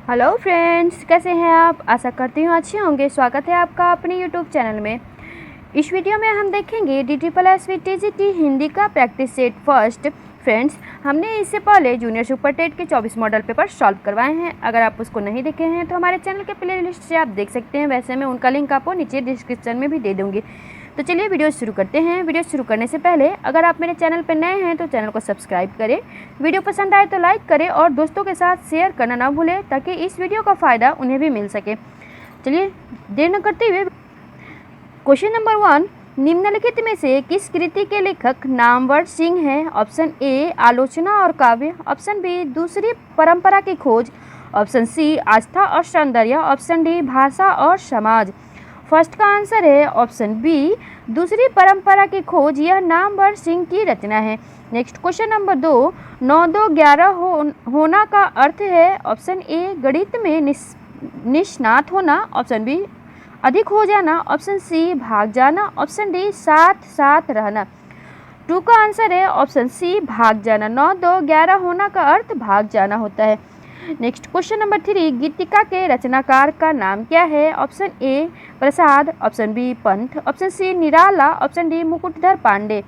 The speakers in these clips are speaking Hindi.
हेलो फ्रेंड्स, कैसे हैं आप। आशा करती हूँ अच्छे होंगे। स्वागत है आपका अपने यूट्यूब चैनल में। इस वीडियो में हम देखेंगे DSSS TGT हिंदी का प्रैक्टिस सेट फर्स्ट। फ्रेंड्स, हमने इससे पहले जूनियर सुपर टेट के 24 मॉडल पेपर सॉल्व करवाए हैं। अगर आप उसको नहीं देखे हैं तो हमारे चैनल के प्लेलिस्ट से आप देख सकते हैं। वैसे मैं उनका लिंक आपको नीचे डिस्क्रिप्शन में भी दे दूँगी। तो चलिए वीडियो शुरू करते हैं। वीडियो शुरू करने से पहले अगर आप मेरे चैनल पर नए हैं तो चैनल को सब्सक्राइब करें, वीडियो पसंद आए तो लाइक करें और दोस्तों के साथ शेयर करना ना भूलें ताकि इस वीडियो का फ़ायदा उन्हें भी मिल सके। चलिए देर न करते हुए क्वेश्चन नंबर 1, निम्नलिखित में से किस कृति के लेखक नामवर सिंह हैं। ऑप्शन ए आलोचना और काव्य, ऑप्शन बी दूसरी परंपरा की खोज, ऑप्शन सी आस्था और सौंदर्य, ऑप्शन डी भाषा और समाज। फर्स्ट का आंसर है ऑप्शन बी दूसरी परंपरा की खोज। यह नामवर सिंह की रचना है। नेक्स्ट क्वेश्चन नंबर 2, 9 2 11 होना का अर्थ है। ऑप्शन ए गणित में निष्णात होना, ऑप्शन बी अधिक हो जाना, ऑप्शन सी भाग जाना, ऑप्शन डी साथ साथ रहना। 2 का आंसर है ऑप्शन सी भाग जाना। 9 2 11 होना का अर्थ भाग जाना होता है। नेक्स्ट क्वेश्चन नंबर 3, गीतिका के रचनाकार का नाम क्या है। Option A Prasad, option B Pant, option C Nirala, option D Mukutdhar Pandey.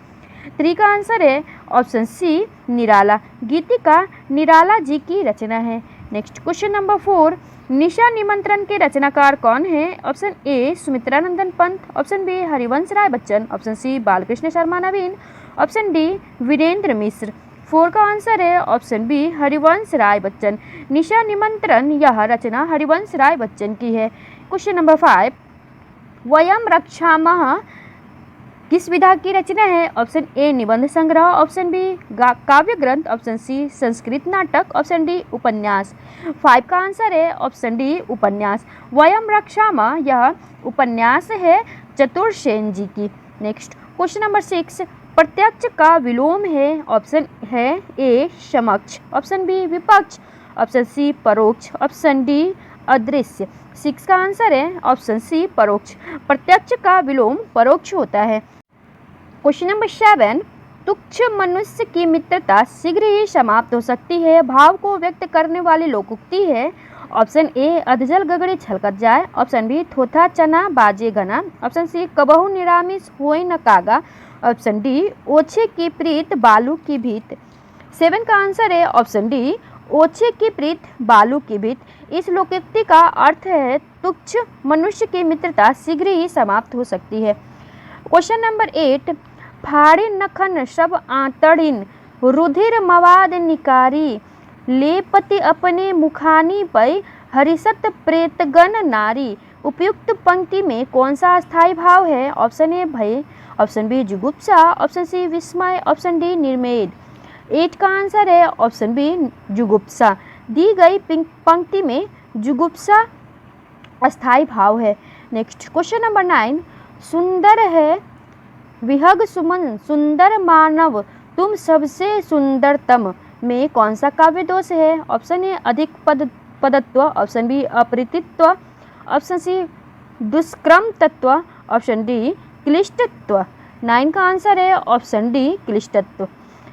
3 का आंसर है ऑप्शन सी निराला। गीतिका निराला जी की रचना है। नेक्स्ट क्वेश्चन नंबर 4, निशा निमंत्रण के रचनाकार कौन है। Option A Sumitranandan Pant, option B Harivansh Rai Bachchan, option C Balkrishna Sharma Naveen, option D Virendra Mishra. 4 का आंसर है ऑप्शन बी हरिवंश राय बच्चन। निशा निमंत्रण यह रचना हरिवंश राय बच्चन की है। क्वेश्चन नंबर 5, वयम रक्षामः किस विधा की रचना है। ऑप्शन ए निबंध संग्रह, ऑप्शन बी काव्य ग्रंथ, ऑप्शन सी संस्कृत नाटक, ऑप्शन डी उपन्यास। 5 का आंसर है ऑप्शन डी उपन्यास। वयम रक्षामः यह उपन्यास है चतुर्सेन जी की। नेक्स्ट क्वेश्चन नंबर 6, प्रत्यक्ष का विलोम है। ऑप्शन है ए समक्ष, ऑप्शन बी विपक्ष, ऑप्शन सी परोक्ष, ऑप्शन डी अदृश्य। 6 का आंसर है ऑप्शन सी परोक्ष। प्रत्यक्ष का विलोम परोक्ष होता है। क्वेश्चन नंबर 7, तुच्छ मनुष्य की मित्रता शीघ्र ही समाप्त हो सकती है। भाव को व्यक्त करने वाली लोकोक्ति है। ऑप्शन ए अधजल गगड़ी छलकत जाए, ऑप्शन बी थोथा चना बाजे गना, ऑप्शन सी कबहू निरामिष होय न कागा, ऑप्शन डी ओछे की प्रीत बालू की भीत। 7 का आंसर है ऑप्शन डी ओछे की प्रीत बालू की भीत। इस लोकोक्ति का अर्थ है तुच्छ मनुष्य की मित्रता शीघ्र ही समाप्त हो सकती है। क्वेश्चन नंबर 8, फाड़े नखन सब आंतड़िन रुधिर मवाद निकारी, लेपति अपने मुखानी पै हरिसत प्रेतगण नारी। उपयुक्त पंक्ति में कौन सा अस्थायी भाव है। ऑप्शन ए भय, ऑप्शन बी जुगुप्सा, ऑप्शन सी विस्मय, ऑप्शन डी निर्मेद। 8 का आंसर है ऑप्शन बी जुगुप्सा। दी गई पंक्ति में जुगुप्सा अस्थायी भाव है। नेक्स्ट क्वेश्चन नंबर 9, सुंदर है विहग सुमन सुंदर मानव तुम सबसे सुंदरतम में कौन सा काव्य दोष है। ऑप्शन ए अधिक पदत्व, ऑप्शन बी अपरितित्व, ऑप्शन सी दुष्क्रम तत्व, ऑप्शन डी क्लिष्टत्व। 9 का आंसर है ऑप्शन डी क्लिष्टत्व।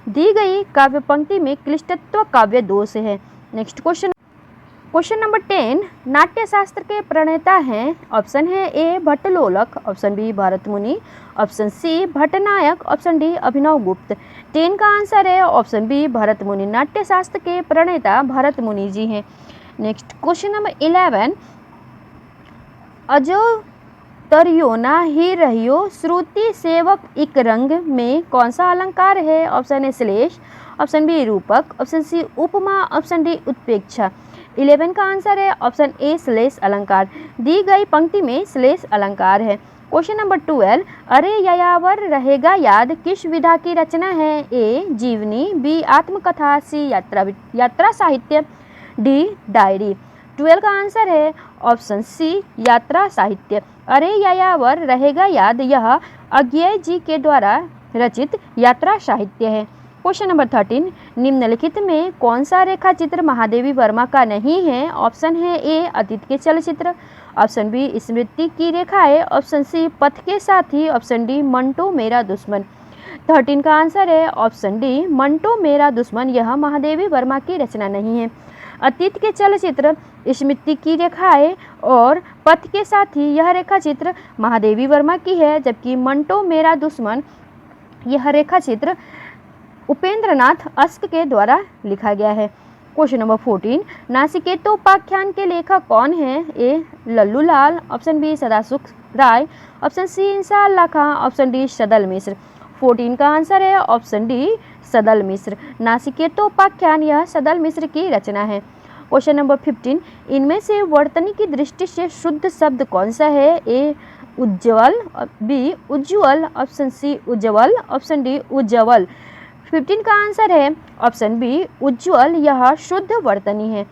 दी गई काव्य पंक्ति में क्लिष्टत्व काव्य दोष है। नेक्स्ट क्वेश्चन नंबर 10, नाट्य शास्त्र के प्रणेता हैं। ऑप्शन है A Bhattlolak, option B Bharat Muni, option C Bhattnayak, option D Abhinav Gupt. 10 का आंसर है ऑप्शन बी भरत मुनि। नाट्य शास्त्र के प्रणेता भरत मुनि जी हैं। नेक्स्ट क्वेश्चन नंबर 11, अजो तरियो ना ही रहियो श्रुति सेवक इक रंग में कौन सा अलंकार है। ऑप्शन ए श्लेष, ऑप्शन बी रूपक, ऑप्शन सी उपमा, ऑप्शन डी उत्प्रेक्षा। 11 का आंसर है ऑप्शन ए श्लेष अलंकार। दी गई पंक्ति में श्लेष अलंकार है। क्वेश्चन नंबर 12, अरे यायावर रहेगा याद किस विधा की रचना है। ए जीवनी, बी आत्मकथा, सी यात्रा साहित्य, डी डायरी। 12 का आंसर है ऑप्शन सी यात्रा साहित्य। अरे यायावर रहेगा याद यह अज्ञेय जी के द्वारा रचित यात्रा साहित्य है। क्वेश्चन नंबर 13, निम्नलिखित में कौन सा रेखा चित्र महादेवी वर्मा का नहीं है। ऑप्शन है ए अतीत के चलचित्र, ऑप्शन बी स्मृति की रेखाएं, ऑप्शन सी पथ के साथी, ऑप्शन डी मंटो मेरा दुश्मन। 13 का आंसर है ऑप्शन डी मंटो मेरा दुश्मन। यह महादेवी वर्मा की रचना नहीं है। अतीत के चलचित्र स्मृति की रेखाएं और पथ के साथी यह रेखा चित्र महादेवी वर्मा की है, जबकि मंटो मेरा दुश्मन यह रेखा चित्र उपेंद्रनाथ अश्क के द्वारा लिखा गया है। क्वेश्चन नंबर 14, नाचिकेतोपाख्यान के लेखक कौन हैं? ए लल्लू लाल, ऑप्शन बी सदासुख राय, ऑप्शन सी इंसाअल्लाह खां, ऑप्शन डी सदल मिश्र। 14 का आंसर है ऑप्शन डी सदल मिश्र। नाचिकेतोपाख्यान यह सदल मिश्र की रचना है। क्वेश्चन नंबर 15, इनमें से वर्तनी की दृष्टि से शुद्ध शब्द कौन सा है? ए उज्ज्वल, बी उज्ज्वल, ऑप्शन सी उज्ज्वल, ऑप्शन डी उज्ज्वल। 15 का आंसर है ऑप्शन बी उज्ज्वल, यह शुद्ध वर्तनी है।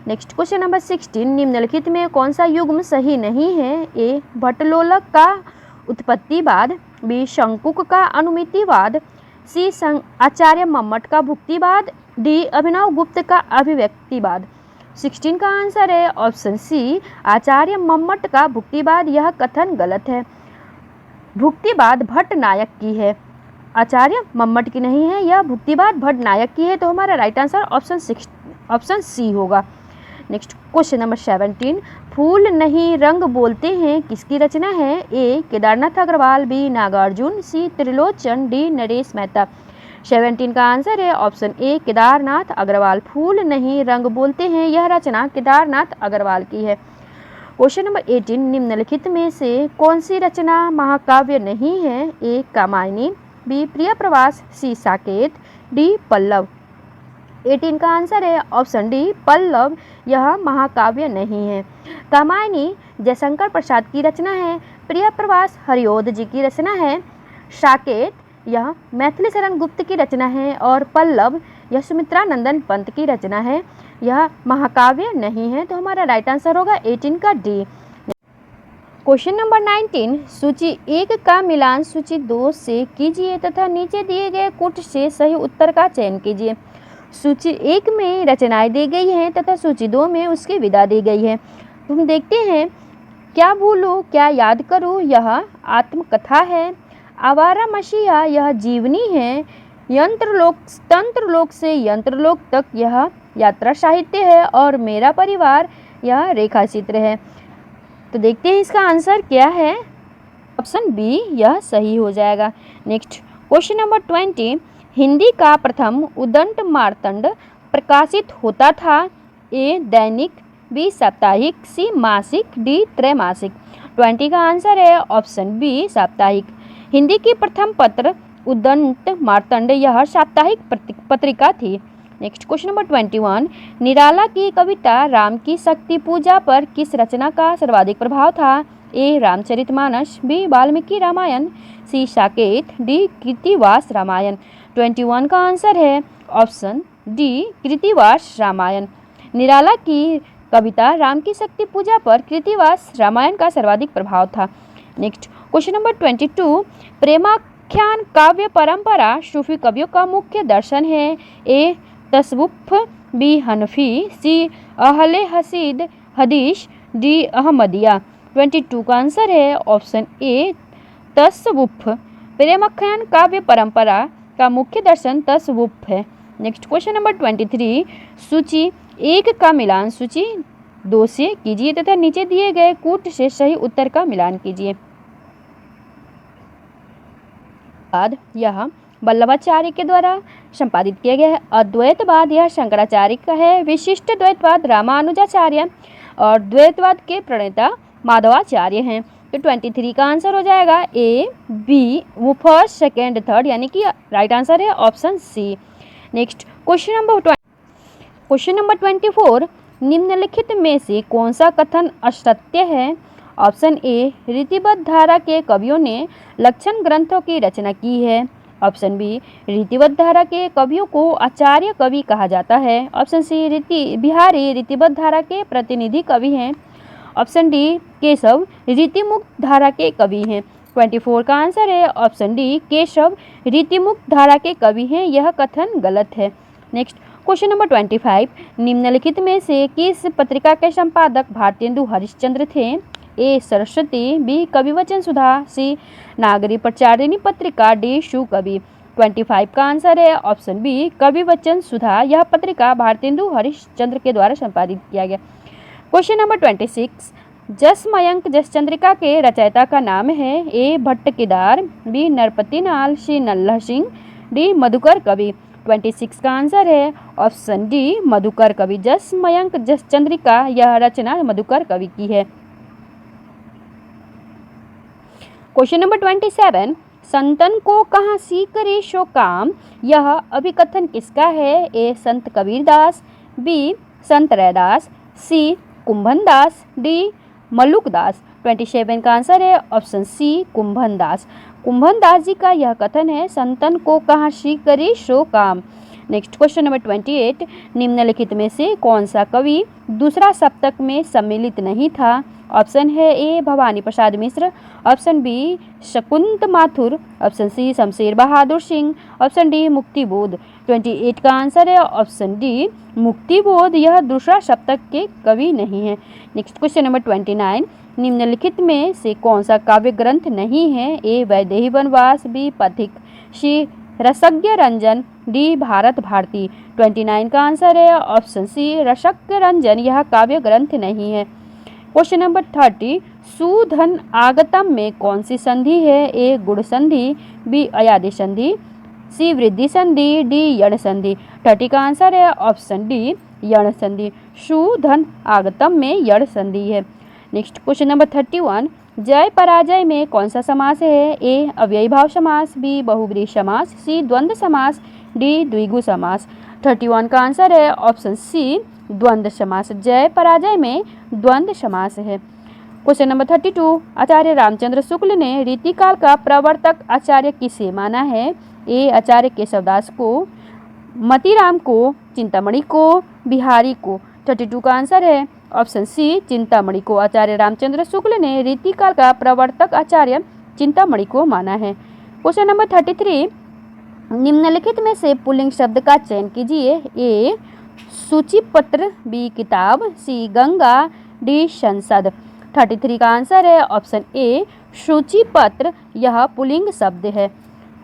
नेक्स्ट क्वेश्चन नंबर 16, निम्नलिखित में कौन सा युग्म सही नहीं है? ए भट्टलोलक का उत्पत्तिवाद, बी शंकुक का अनुमितिवाद, सी आचार्य मम्मट का भुक्तिवाद, डी अभिनव गुप्त का अभिव्यक्तिवाद। 16 का आंसर है ऑप्शन सी आचार्य मम्मट का भुक्तिवाद, यह कथन गलत है। भुक्तिवाद भट्ट नायक की है, आचार्य मम्मट की नहीं है। यह भुक्तिवाद भट्ट नायक की है, तो हमारा राइट आंसर ऑप्शन सी होगा। नेक्स्ट क्वेश्चन नंबर 17, फूल नहीं रंग बोलते हैं किसकी रचना है? ए केदारनाथ अग्रवाल, बी नागार्जुन, सी त्रिलोचन, डी नरेश मेहता। 17 का आंसर है ऑप्शन ए केदारनाथ अग्रवाल। फूल नहीं रंग बोलते हैं यह रचना केदारनाथ अग्रवाल की है। क्वेश्चन नंबर 18, निम्नलिखित में से कौन सी रचना महाकाव्य नहीं है? ए कामायनी, बी प्रिय प्रवास, सी साकेत, डी पल्लव। 18 का आंसर है ऑप्शन डी पल्लव, यह महाकाव्य नहीं है। कामायनी जयशंकर प्रसाद की रचना है, प्रिय प्रवास हरिओद जी की रचना है, साकेत यह मैथिली शरण गुप्त की रचना है और पल्लव यह सुमित्रा नंदन पंत की रचना है, यह महाकाव्य नहीं है। तो हमारा राइट आंसर होगा 18 का डी। क्वेश्चन नंबर 19, सूची 1 का मिलान सूची 2 से कीजिए तथा नीचे दिए गए कूट से सही उत्तर का चयन कीजिए। सूची 1 में रचनाएं दी गई हैं तथा सूची 2 में उसकी विदा दी गई है। तो हम देखते हैं, क्या भूलूं क्या याद करूं यह आत्मकथा है, आवारा मसीहा यह जीवनी है, तंत्रलोक से यंत्रलोक तक यह यात्रा साहित्य है और मेरा परिवार यह रेखा चित्र है। तो देखते हैं इसका आंसर क्या है। ऑप्शन बी यह सही हो जाएगा। नेक्स्ट क्वेश्चन नंबर 20, हिंदी का प्रथम उदंड मार्तंड प्रकाशित होता था? ए दैनिक, बी साप्ताहिक, सी मासिक, डी त्रैमासिक। 20 का आंसर है ऑप्शन बी साप्ताहिक। हिंदी की प्रथम पत्र उदंड मार्तंड यह साप्ताहिक पत्रिका थी। नेक्स्ट क्वेश्चन नंबर 21, निराला की कविता राम की शक्ति पूजा पर किस रचना का सर्वाधिक प्रभाव था? ए रामचरितमानस, बी वाल्मीकि रामायण, सी साकेत, डी कृतिवास रामायण। 21 का आंसर है ऑप्शन डी कृतिवास रामायण। निराला की कविता राम की शक्ति पूजा पर कृतिवास रामायण का सर्वाधिक प्रभाव था। नेक्स्ट क्वेश्चन नंबर 22, प्रेमाख्यान काव्य परंपरा सूफी कवियों का मुख्य दर्शन है? ए तसव्वुफ, बी हनफी, सी अहले हदीस, डी अहमदिया। 22 का आंसर है ऑप्शन ए तसव्वुफ। प्रेमाख्यान काव्य परंपरा का मुख्य दर्शन तसव्वुफ है। नेक्स्ट क्वेश्चन नंबर 23, सूची 1 का मिलान सूची 2 से कीजिए तथा नीचे दिए गए कूट से सही उत्तर का मिलान कीजिए। यह वल्लभाचार्य के द्वारा संपादित किया गया है। अद्वैतवाद यह शंकराचार्य का है। विशिष्ट द्वैतवाद रामानुजाचार्य और द्वैतवाद के प्रणेता माधवाचार्य हैं। तो 23 का आंसर हो जाएगा ए बी, वो फर्स्ट सेकेंड थर्ड, यानी कि राइट आंसर है option C. Next question number 24, निम्नलिखित में से कौन सा कथन असत्य है? ऑप्शन ए रीतिबद्ध धारा के कवियों ने लक्षण ग्रंथों की रचना की है। ऑप्शन बी रीतिबद्ध धारा के कवियों को आचार्य कवि कहा जाता है। ऑप्शन सी बिहारी रीतिबद्ध धारा के प्रतिनिधि कवि हैं। ऑप्शन डी केशव रीतिमुक्त धारा के कवि हैं। 24 का आंसर है ऑप्शन डी केशव रीतिमुक्त धारा के कवि हैं, यह कथन गलत है। नेक्स्ट क्वेश्चन नंबर 25, निम्नलिखित में से किस पत्रिका के संपादक भारतेंदु हरिश्चंद्र थे? ए सरस्वती, बी कविवचन सुधा, सी नागरी प्रचारिणी पत्रिका, डी शिव कवि। 25 का आंसर है ऑप्शन बी कवि वचन सुधा। यह पत्रिका भारतेंदु हरिश्चंद्र के द्वारा संपादित किया गया। क्वेश्चन नंबर 26, जसमयंक जसचंद्रिका के रचयिता का नाम है ए भट्ट केदार, बी नरपति नाल, सी नल्लह सिंह, डी मधुकर कवि। 26 का आंसर है ऑप्शन डी मधुकर कवि। जसमयंक जसचंद्रिका यह रचना मधुकर कवि की है। क्वेश्चन नंबर 27, संतन को कहाँ सी करे सो काम, यह अभिकथन किसका है? ए संत कबीरदास, बी संत रैदास, सी कुंभनदास, डी मलुकदास। 27 का आंसर है ऑप्शन सी कुंभनदास। कुंभनदास जी का यह कथन है, संतन को कहाँ सी करे सो काम। नेक्स्ट क्वेश्चन नंबर 28, निम्नलिखित में से कौन सा कवि दूसरा सप्तक में सम्मिलित नहीं था? ऑप्शन है A Bhavani Prasad Mishra, option B Shakunt Mathur, option C Shamsher Bahadur Singh, option D Muktibodh. 28 का आंसर है ऑप्शन डी मुक्तिबोध, यह दूसरा सप्तक के कवि नहीं है। नेक्स्ट क्वेश्चन नंबर 29, निम्नलिखित में से कौन सा काव्य ग्रंथ नहीं है? ए वैदेही वनवास, बी पथिक, सी रसज्ञ रंजन, डी भारत भारती। 29 का आंसर है ऑप्शन सी रसज्ञ रंजन, यह काव्य ग्रंथ नहीं है। क्वेश्चन नंबर 30, सुधन आगतम में कौन सी संधि है? ए गुण संधि, बी अयादि संधि, सी वृद्धि संधि, डी यण संधि। 30 का आंसर है ऑप्शन डी यण संधि। सुधन आगतम में यण संधि है। नेक्स्ट क्वेश्चन नंबर 31, जय पराजय में कौन सा समास है? ए अव्ययी भाव समास, बी बहुब्रीहि समास, सी द्वंद्व समास, डी द्विगु समास। 31 का आंसर है ऑप्शन सी द्वंद्व समास। जय पराजय में द्वंद्व समास है। क्वेश्चन नंबर 32, आचार्य रामचंद्र शुक्ल ने रीतिकाल का प्रवर्तक आचार्य किसे माना है? ए आचार्य केशवदास को, मतीराम को, चिंतामणि को, बिहारी को। 32 का आंसर है ऑप्शन सी चिंतामणि को। आचार्य रामचंद्र शुक्ल ने रीतिकाल का प्रवर्तक आचार्य चिंतामणि को माना है। क्वेश्चन नंबर 33, निम्नलिखित में से पुल्लिंग शब्द का चयन कीजिए। ए सूचीपत्र, बी किताब, सी गंगा, डी संसद। 33 का आंसर है ऑप्शन ए सूचीपत्र, यह पुल्लिंग शब्द है।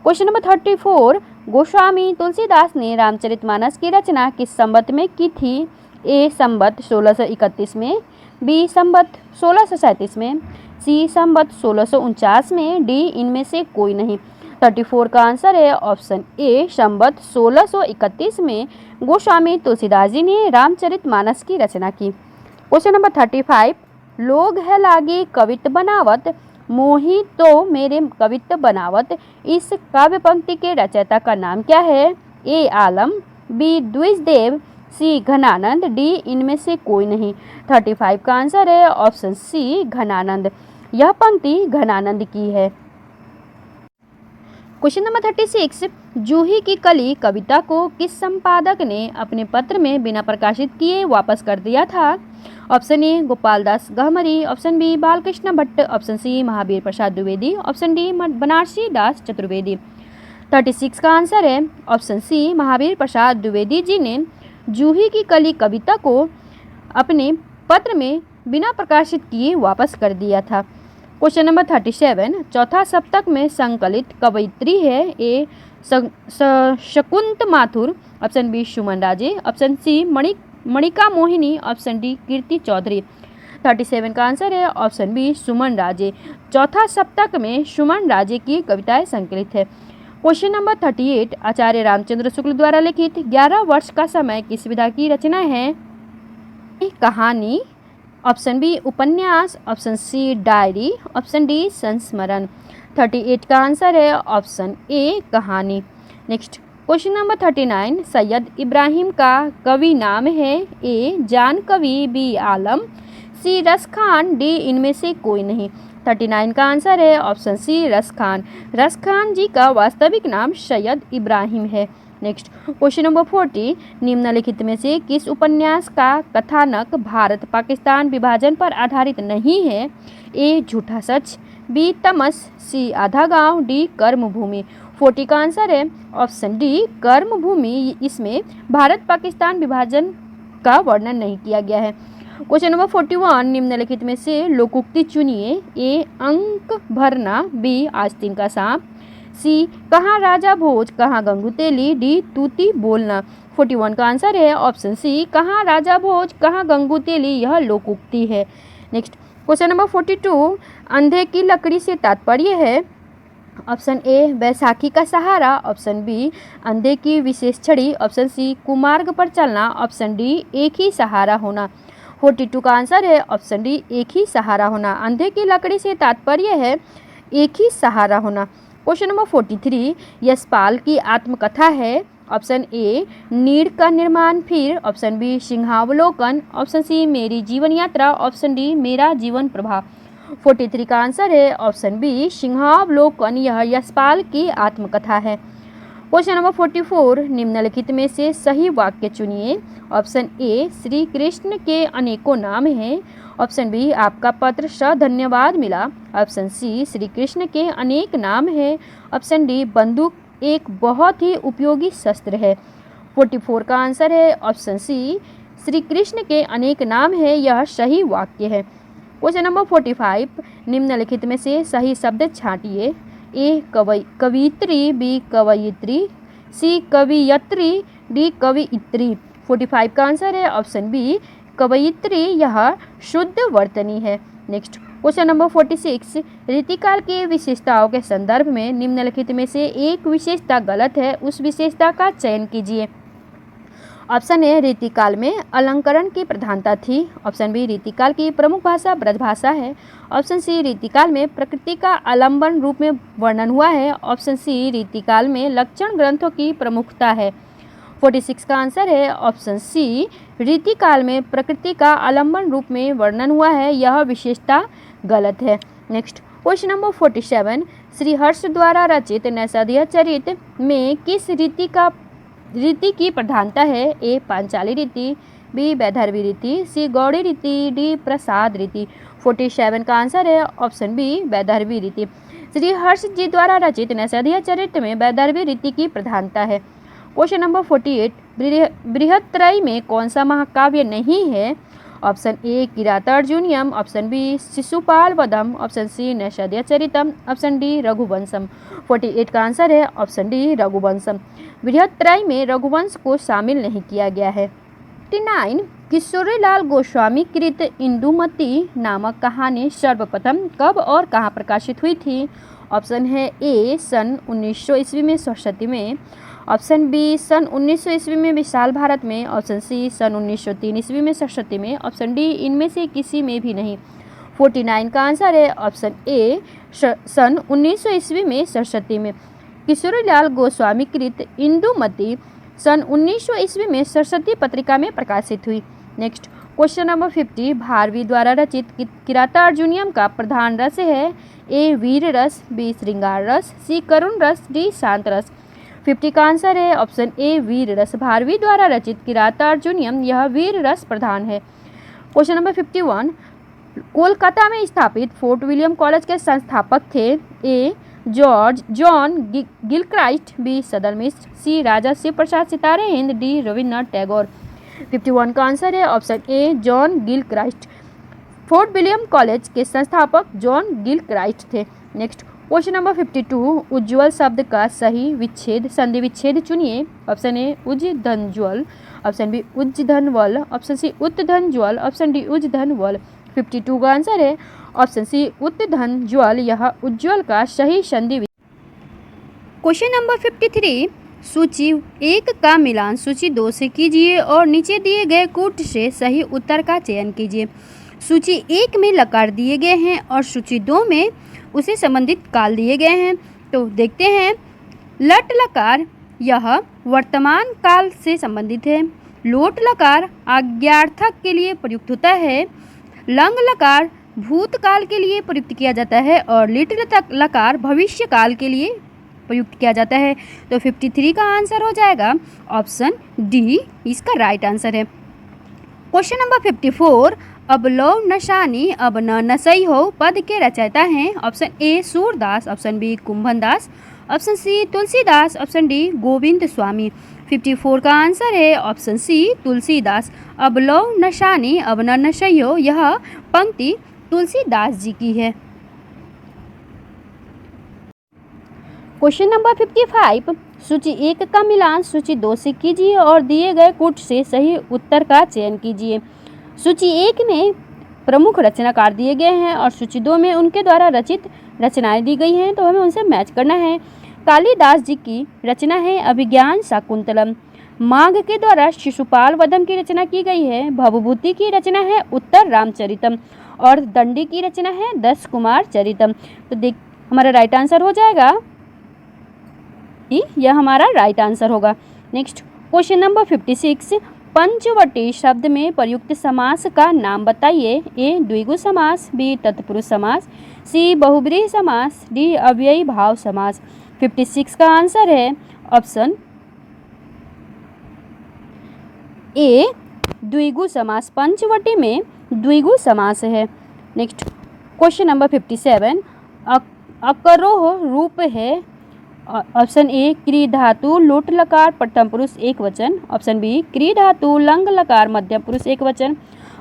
क्वेश्चन नंबर 34, गोस्वामी तुलसीदास ने रामचरितमानस की रचना किस संवत में की थी? ए संवत 1631 में, बी संवत 1637 में, सी संवत 1649 में, डी इनमें से कोई नहीं। 34 का आंसर है ऑप्शन ए संवत 1631 में गोस्वामी तुलसीदास जी ने रामचरितमानस की रचना की। क्वेश्चन नंबर 35, लोग है लागे कवित्त बनावत, मोही तो मेरे कवित्त बनावत, इस काव्य पंक्ति के रचयिता का नाम क्या है? ए आलम, बी द्विजदेव, सी घनानंद, डी इनमें से कोई नहीं। 35 का आंसर है ऑप्शन सी घनानंद, यह पंक्ति घनानंद की है। क्वेश्चन नंबर 36, जूही की कली कविता को किस संपादक ने अपने पत्र में बिना प्रकाशित किए वापस कर दिया था? Option A Gopal Das Gahmari, option B Balkrishna Bhatt, option C Mahavir Prasad Dwivedi, option D Banarasi Das Chaturvedi. 36 का आंसर है ऑप्शन सी महावीर प्रसाद द्विवेदी जी ने जूही की कली कविता को अपने पत्र में बिना प्रकाशित किए वापस कर दिया था। क्वेश्चन नंबर 37, चौथा सप्तक में संकलित कवयित्री है? A Shakunt Mathur, option B Suman Raje, option C Manika Mohini, option D Kirti Chaudhary. 37 का आंसर है ऑप्शन बी सुमन राजे। चौथा सप्तक में सुमन राजे की कविताएं संकलित है। क्वेश्चन नंबर 38, आचार्य रामचंद्र शुक्ल द्वारा लिखित 11 वर्ष का समय किस विधा की रचना है? कहानी, ऑप्शन बी उपन्यास, option C diary, option D संस्मरण। 38 का आंसर है ऑप्शन ए कहानी। Next question number 39, Syed Ibrahim का कवि नाम है? ए जान कवि, बी आलम, सी रस खान, डी इनमें से कोई नहीं। 39 का आंसर है ऑप्शन सी रस खान। रस खान जी का वास्तविक नाम सैयद इब्राहिम है। नेक्स्ट क्वेश्चन नंबर 40, निम्नलिखित में से किस उपन्यास का कथानक भारत पाकिस्तान विभाजन पर आधारित नहीं है? ए झूठा सच, बी तमस, सी आधा गांव, डी कर्मभूमि। 40 का आंसर है ऑप्शन डी कर्मभूमि। इसमें भारत पाकिस्तान विभाजन का वर्णन नहीं किया गया है। क्वेश्चन नंबर 41, निम्नलिखित में से लोकोक्ति चुनिए। ए अंक भरना, बी आस्तीन का सांप, सी कहाँ राजा भोज कहाँ गंगू तेली, डी तूती बोलना। 41 का आंसर है ऑप्शन सी कहाँ राजा भोज कहाँ गंगू तेली, यह लोकोक्ति है। नेक्स्ट क्वेश्चन नंबर 42, अंधे की लकड़ी से तात्पर्य है ऑप्शन ए बैसाखी का सहारा, ऑप्शन बी अंधे की विशेष छड़ी, ऑप्शन सी कुमार्ग पर चलना, ऑप्शन डी एक ही सहारा होना। 42 का आंसर है ऑप्शन डी एक ही सहारा होना। अंधे की लकड़ी से तात्पर्य है एक ही सहारा होना। क्वेश्चन नंबर 43, यशपाल की आत्मकथा है ऑप्शन ए नीड़ का निर्माण, फिर ऑप्शन बी सिंहावलोकन, ऑप्शन सी मेरी जीवन यात्रा, ऑप्शन डी मेरा जीवन प्रवाह। 43 का आंसर है ऑप्शन बी सिंहावलोकन, यह यशपाल की आत्मकथा है। क्वेश्चन नंबर 44, निम्नलिखित में से सही वाक्य चुनिए। ऑप्शन ए श्री कृष्ण के अनेकों नाम हैं, ऑप्शन बी आपका पत्र धन्यवाद मिला, ऑप्शन सी श्री कृष्ण के अनेक नाम हैं, ऑप्शन डी बंदूक एक बहुत ही उपयोगी शस्त्र है। 44 का आंसर है ऑप्शन सी श्री कृष्ण के अनेक नाम है, यह सही वाक्य है। क्वेश्चन नंबर 45, निम्नलिखित में से सही शब्द छांटिए। ए कवियत्री, बी कवयित्री, सी कवियत्री, डी कवियत्री। 45 का आंसर है ऑप्शन बी कवयित्री, यह शुद्ध वर्तनी है। नेक्स्ट क्वेश्चन नंबर 46, रीतिकाल की विशेषताओं के संदर्भ में निम्नलिखित में से एक विशेषता गलत है, उस विशेषता का चयन कीजिए। ऑप्शन ए रीतिकाल में अलंकरण की प्रधानता थी, ऑप्शन बी रीतिकाल की प्रमुख भाषा ब्रजभाषा है, ऑप्शन सी रीतिकाल में प्रकृति का आलंबन रूप में वर्णन हुआ है, ऑप्शन सी रीतिकाल में लक्षण ग्रंथों की प्रमुखता है। 46 का आंसर है ऑप्शन सी रीतिकाल में प्रकृति का आलंबन रूप में वर्णन हुआ है, यह विशेषता गलत है। Next question number 47, Shri Harsh द्वारा रचित नैषधीय चरित में किस रीति की प्रधानता है? ए पांचाली रीति, बी वैदर्भी रीति, सी गौड़ी रीति, डी प्रसाद रीति। 47 का आंसर है ऑप्शन बी वैदर्भी रीति। श्री हर्ष जी द्वारा रचित नैषधीय चरित्र में वैदर्भी रीति की प्रधानता है। क्वेश्चन नंबर 48, बृहत्त्रयी में कौन सा महाकाव्य नहीं है? Option A Kiratarjuniyam, option B Shishupal Vadham, option C Naishadhiya Charitam, option D Raghuvansham. 48 का आंसर है ऑप्शन डी रघुवंशम। बृहत्त्रयी में रघुवंश को शामिल नहीं किया गया है। 49, किशोरीलाल गोस्वामी कृत इंदुमती नामक कहानी सर्वप्रथम कब और कहाँ प्रकाशित हुई थी? ऑप्शन है ए सन 1900 ईस्वी में सरस्वती में, ऑप्शन बी सन 1900 ईस्वी में विशाल भारत में, ऑप्शन सी सन 1903 ईस्वी में सरस्वती में, ऑप्शन डी इनमें से किसी में भी नहीं। 49 का आंसर है ऑप्शन ए सन 1900 ईस्वी में सरस्वती में। किशोरीलाल गोस्वामी कृत इंदुमती सन 1900 ईस्वी में सरस्वती पत्रिका में प्रकाशित हुई। नेक्स्ट क्वेश्चन नंबर 50, भारवी द्वारा रचित किरातार्जुनीयम का प्रधान रस है? ए वीर रस, बी श्रृंगार रस, सी करुण रस, डी शांत रस। 50 का आंसर है ऑप्शन ए वीर रस। भारवी द्वारा रचित किरातार्जुनीयम यह वीर रस प्रधान है। क्वेश्चन नंबर 51, कोलकाता में स्थापित फोर्ट विलियम कॉलेज के संस्थापक थे? ए जॉन गिलक्राइस्ट, बी सदर मिश्र, सी राजा शिव प्रसाद सितारे हिंद, डी रविन्द्रनाथ टैगोर। 51 का आंसर है ऑप्शन ए John Gilchrist. Fort William college के संस्थापक जॉन गिलक्राइस्ट थे। नेक्स्ट क्वेश्चन नंबर 52, उज्ज्वल शब्द का सही विच्छेद संधि विच्छेद चुनिए। ऑप्शन ए उज धन ज्वल, ऑप्शन बी उज धन वल, ऑप्शन सी उत धन ज्वल, ऑप्शन डी उज धन वल। 52 का आंसर है ऑप्शन सी उत धन ज्वल, यह उज्ज्वल का सही संधि। क्वेश्चन नंबर 53, सूची 1 का मिलान सूची 2 से कीजिए और नीचे दिए गए कूट से सही उत्तर का चयन कीजिए। सूची 1 में लकार दिए गए हैं और सूची 2 में उसे संबंधित काल दिए गए हैं। तो देखते हैं, लट लकार यह वर्तमान काल से संबंधित है, लोट लकार आज्ञार्थक के लिए प्रयुक्त होता है, लंग लकार भूतकाल के लिए प्रयुक्त किया जाता है और लिट लकार भविष्य काल के लिए प्रयुक्त किया जाता है। तो 53 का आंसर हो जाएगा ऑप्शन डी, इसका राइट आंसर है। क्वेश्चन नंबर 54, अब लो नशानी अब न नसई हो पद के रचयिता हैं? Option A Surdas, option B Kumbhan Das, option C Tulsidas, option D Govind Swami. 54 का आंसर है ऑप्शन सी तुलसीदास। अब लो नशानी अब न नसई हो, यह पंक्ति तुलसीदास जी की है। क्वेश्चन नंबर 55, सूची 1 का मिलान सूची 2 से कीजिए और दिए गए कूट से सही उत्तर का चयन कीजिए। सूची 1 में प्रमुख रचनाकार दिए गए हैं और सूची 2 में उनके द्वारा रचित रचनाएं दी गई हैं, तो हमें उनसे मैच करना है। कालिदास जी की रचना है अभिज्ञान शाकुंतलम। माघ के द्वारा शिशुपाल वधम की रचना की गई है। भवभूति की रचना है उत्तर रामचरितम और दंडी की रचना है 10 कुमार चरितम। तो देख हमारा राइट आंसर हो जाएगा, यह हमारा राइट आंसर होगा। नेक्स्ट क्वेश्चन नंबर 56, पंचवटी शब्द में प्रयुक्त समास का नाम बताइए। ए द्विगु समास, बी तत्पुरुष समास, सी बहुब्रीहि समास, डी अव्ययी भाव समास। 56 का आंसर है ऑप्शन ए द्विगु समास। पंचवटी में द्विगु समास है। नेक्स्ट क्वेश्चन नंबर 57, अकरोह रूप है। ऑप्शन ए क्री धातु लोट लकार प्रथम पुरुष एक वचन, ऑप्शन बी क्री धातु लंग लकार मध्यम पुरुष एक वचन,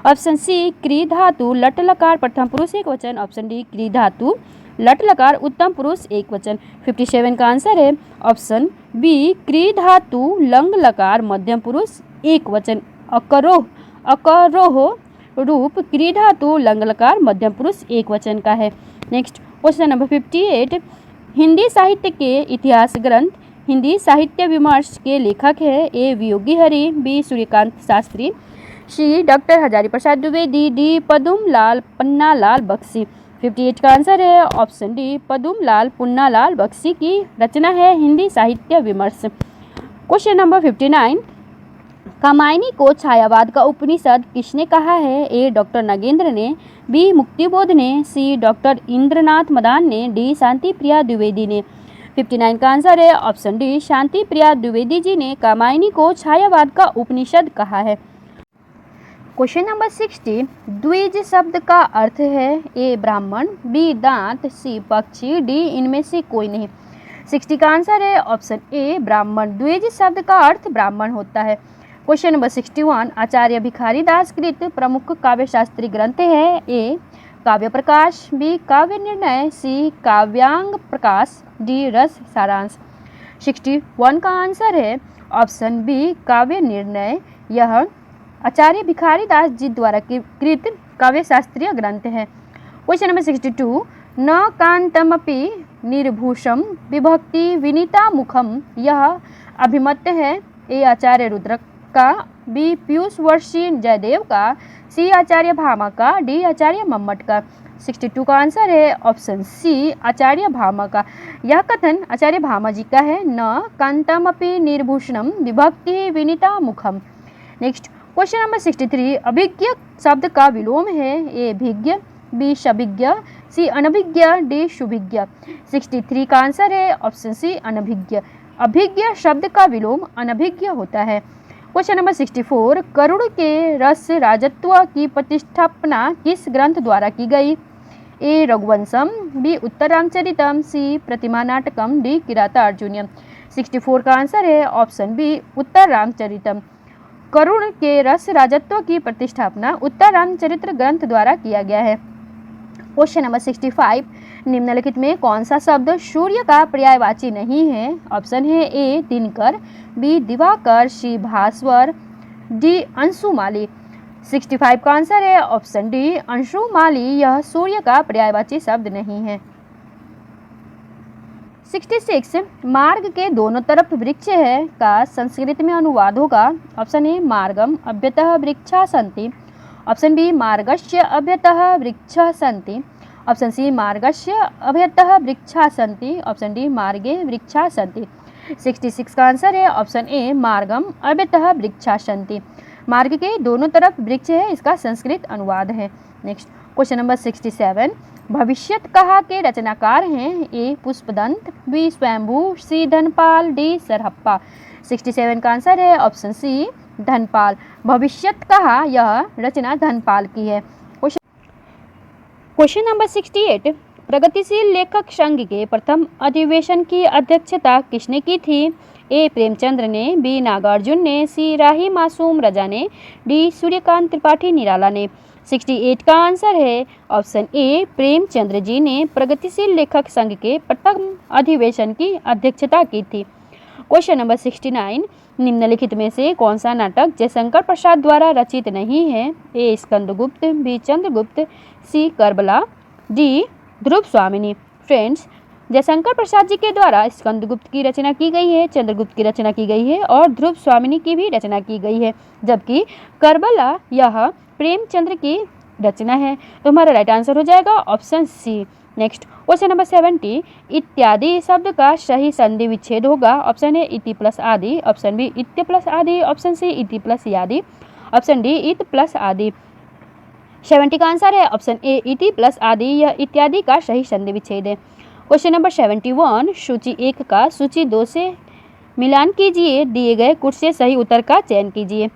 ऑप्शन सी क्री धातु लट लकार प्रथम पुरुष एक वचन, ऑप्शन डी क्री धातु लट लकार उत्तम पुरुष एक वचन। 57 का आंसर है ऑप्शन बी क्री धातु लंग लकार मध्यम पुरुष एक वचन। अकरोह रूप क्री धातु लंग लकार मध्यम पुरुष एक वचन का है। नेक्स्ट क्वेश्चन नंबर 58, हिंदी साहित्य के इतिहास ग्रंथ हिंदी साहित्य विमर्श के लेखक है। ए वियोगी हरि, बी सूर्यकांत शास्त्री, सी डॉक्टर हजारी प्रसाद द्विवेदी, डी पदुमलाल पन्नालाल बख्शी। 58 का आंसर है ऑप्शन डी पदुमलाल पन्नालाल बख्शी की रचना है हिंदी साहित्य विमर्श। क्वेश्चन नंबर 59, कामायनी को छायावाद का उपनिषद किसने कहा है। ए डॉक्टर नागेंद्र ने, बी मुक्तिबोध ने, सी डॉक्टर इंद्रनाथ मदान ने, डी शांति प्रिया द्विवेदी ने। 59 का आंसर है ऑप्शन डी शांति प्रिया द्विवेदी जी ने कामायनी को छायावाद का उपनिषद कहा है। क्वेश्चन नंबर 60, द्विज शब्द का अर्थ है। ए ब्राह्मण, बी दांत, सी पक्षी, डी इनमें से कोई नहीं। 60 का आंसर है ऑप्शन ए ब्राह्मण। द्विज शब्द का अर्थ ब्राह्मण होता है। क्वेश्चन नंबर 61, आचार्य भिखारी दास कृत प्रमुख काव्य शास्त्री ग्रंथ है। ए काव्य प्रकाश, बी काव्य निर्णय, सी काव्यांग प्रकाश, डी रस सारांश। 61 का आंसर है ऑप्शन बी काव्य निर्णय। यह आचार्य भिखारी दास जी द्वारा कृत काव्य शास्त्रीय ग्रंथ है। क्वेश्चन नंबर 62, न कांतमपि निर्भूषम विभक्ति विनीता मुखम। यह अभिमत है। ए आचार्य रुद्रक का, बी पीयूष वर्षी जयदेव का, सी आचार्य भामा का, डी आचार्य मम्मट का। 62 का आंसर है ऑप्शन सी आचार्य भामा का। यह कथन आचार्य भामा जी का है। न कांतमपि निर्भूषणम विभक्ति विनीता मुखम। नेक्स्ट क्वेश्चन नंबर 63, अभिज्ञ शब्द का विलोम है। ए भिज्ञ, बी शभिज्ञ, सी अनभिज्ञ, डी शुभिज्ञ। 63 का आंसर है ऑप्शन सी अनभिज्ञ। अभिज्ञ शब्द का विलोम अनभिज्ञ होता है। क्वेश्चन नंबर 64, करुण के रस राजत्व की प्रतिष्ठापना किस ग्रंथ द्वारा की गई। ए रघुवंशम, बी उत्तर रामचरितम, सी प्रतिमा नाटकम, डी किराता अर्जुनियम। 64 का आंसर है ऑप्शन बी उत्तर रामचरितम। करुण के रस राजत्व की प्रतिष्ठापना उत्तर रामचरित्र ग्रंथ द्वारा किया गया है। क्वेश्चन नंबर 65, निम्नलिखित में कौन सा शब्द सूर्य का पर्यायवाची नहीं है। ऑप्शन है ए दिनकर, बी दिवाकर, सी भास्वर, डी अंशुमाली। 65 का आंसर है ऑप्शन डी अंशुमाली। यह सूर्य का पर्यायवाची शब्द नहीं है। 66, मार्ग के दोनों तरफ वृक्ष है का संस्कृत में अनुवाद होगा। ऑप्शन ए मार्गम अभ्यतः वृक्षा सन्ति, ऑप्शन बी मार्गस्य अभ्यतः वृक्षा सन्ति, ऑप्शन सी मार्गस्य अभ्यतः वृक्षा सन्ति, ऑप्शन डी मार्गे वृक्षा सन्ति। 66 का आंसर है ऑप्शन ए मार्गम अभ्यतः वृक्षा सन्ति। मार्ग के दोनों तरफ वृक्ष है, इसका संस्कृत अनुवाद है। नेक्स्ट क्वेश्चन नंबर 67, भविष्यत कहा के रचनाकार हैं। ए पुष्पदंत, बी स्वयंभू, सी धनपाल, डी सरहप्पा। 67 का आंसर है ऑप्शन सी धनपाल। भविष्यत कहा यह रचना धनपाल की है। क्वेश्चन नंबर 68, प्रगतिशील लेखक संघ के प्रथम अधिवेशन की अध्यक्षता किसने की थी। ए प्रेमचंद्र ने, बी नागार्जुन ने, सी राही मासूम रजा ने, डी सूर्यकांत त्रिपाठी निराला ने। 68 का आंसर है ऑप्शन ए प्रेमचंद्र जी ने प्रगतिशील लेखक संघ के प्रथम अधिवेशन की अध्यक्षता की थी। क्वेश्चन नंबर 69, निम्नलिखित में से कौन सा नाटक जयशंकर प्रसाद द्वारा रचित नहीं है? ए स्कंदगुप्त, बी चंद्रगुप्त, सी करबला, डी ध्रुव स्वामिनी। फ्रेंड्स, जयशंकर प्रसाद जी के द्वारा स्कंदगुप्त की रचना की गई है, चंद्रगुप्त की रचना की गई है और ध्रुव स्वामिनी की भी रचना की गई है, जबकि करबला यह प्रेमचंद्र की रचना है। तो हमारा राइट आंसर हो जाएगा option C. Next question number 70, इत्यादि शब्द का सही संधि विच्छेद होगा। ऑप्शन ए इति प्लस आदि, ऑप्शन बी इत्य प्लस आदि, ऑप्शन सी इति प्लस यादि, ऑप्शन डी इत प्लस आदि। 70 का आंसर है ऑप्शन ए इति प्लस आदि, यह इत्यादि का सही संधि विच्छेद है। क्वेश्चन नंबर 71, सूची 1 का सूची 2 से मिलान कीजिए, दिए गए कुछ से सही उत्तर का चयन कीजिए।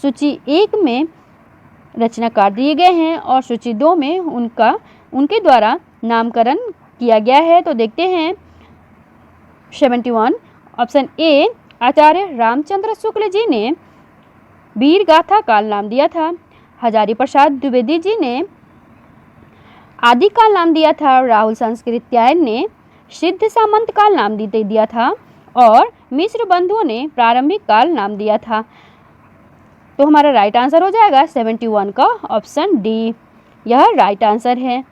सूची 1 में रचनाकार दिए गए हैं और सूची 2 में उनके द्वारा नामकरण किया गया है। तो देखते हैं 71, ऑप्शन ए आचार्य रामचंद्र शुक्ल जी ने वीर गाथा काल नाम दिया था, हजारी प्रसाद द्विवेदी जी ने आदि काल नाम दिया था, राहुल संस्कृत्यायन ने सिद्ध सामंत काल नाम दिया था और मिश्र बंधुओं ने प्रारंभिक काल नाम दिया था। तो हमारा राइट आंसर हो जाएगा 71 का ऑप्शन डी, यह राइट आंसर है।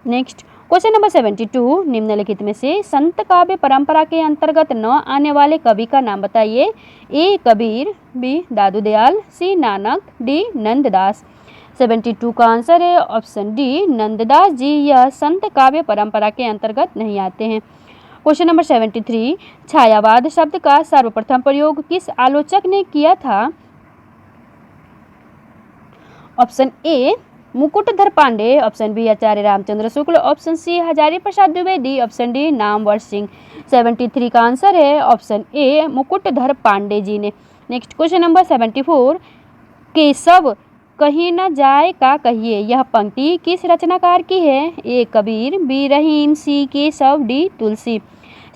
नेक्स्ट क्वेश्चन नंबर 72, निम्नलिखित में से संत काव्य परंपरा के अंतर्गत न आने वाले कवि का नाम बताइए। ए कबीर, बी दादू दयाल, सी नानक, डी नंददास। 72 का आंसर है ऑप्शन डी नंददास जी, यह संत काव्य परंपरा के अंतर्गत नहीं आते हैं। क्वेश्चन नंबर 73, छायावाद शब्द का सर्वप्रथम प्रयोग किस आलोचक ने किया था? Option A Mukutdhar Pandey, option B Acharya Ramchandra Shukla, option C Hazari Prasad Dwivedi, option D Namvar Singh. 73 का आंसर है ऑप्शन ए मुकुटधर पांडे जी ने। नेक्स्ट क्वेश्चन नंबर 74, केशव कहीं न जाए का कहिए, यह पंक्ति किस रचनाकार की है? ए कबीर, बी रहीम, सी केशव, डी तुलसी।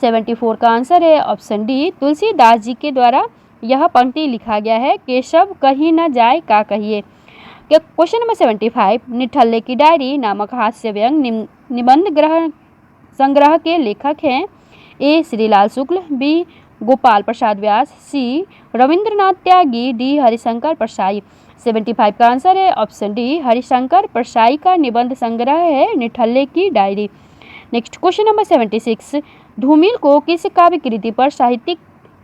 74 का आंसर है ऑप्शन डी तुलसीदास जी के द्वारा यह पंक्ति लिखा गया है, केशव कहीं न जाए का कहिए। क्वेश्चन नंबर 75, निठल्ले की डायरी नामक हास्य व्यंग निबंध संग्रह के लेखक हैं। ए श्रीलाल शुक्ल, बी गोपाल प्रसाद व्यास, सी रविंद्रनाथ त्यागी, डी हरिशंकर परसाई। 75 का आंसर है ऑप्शन डी हरिशंकर परसाई का निबंध संग्रह है निठल्ले की डायरी। नेक्स्ट क्वेश्चन नंबर 76, धूमिल को किस काव्य कृति पर साहित्यिक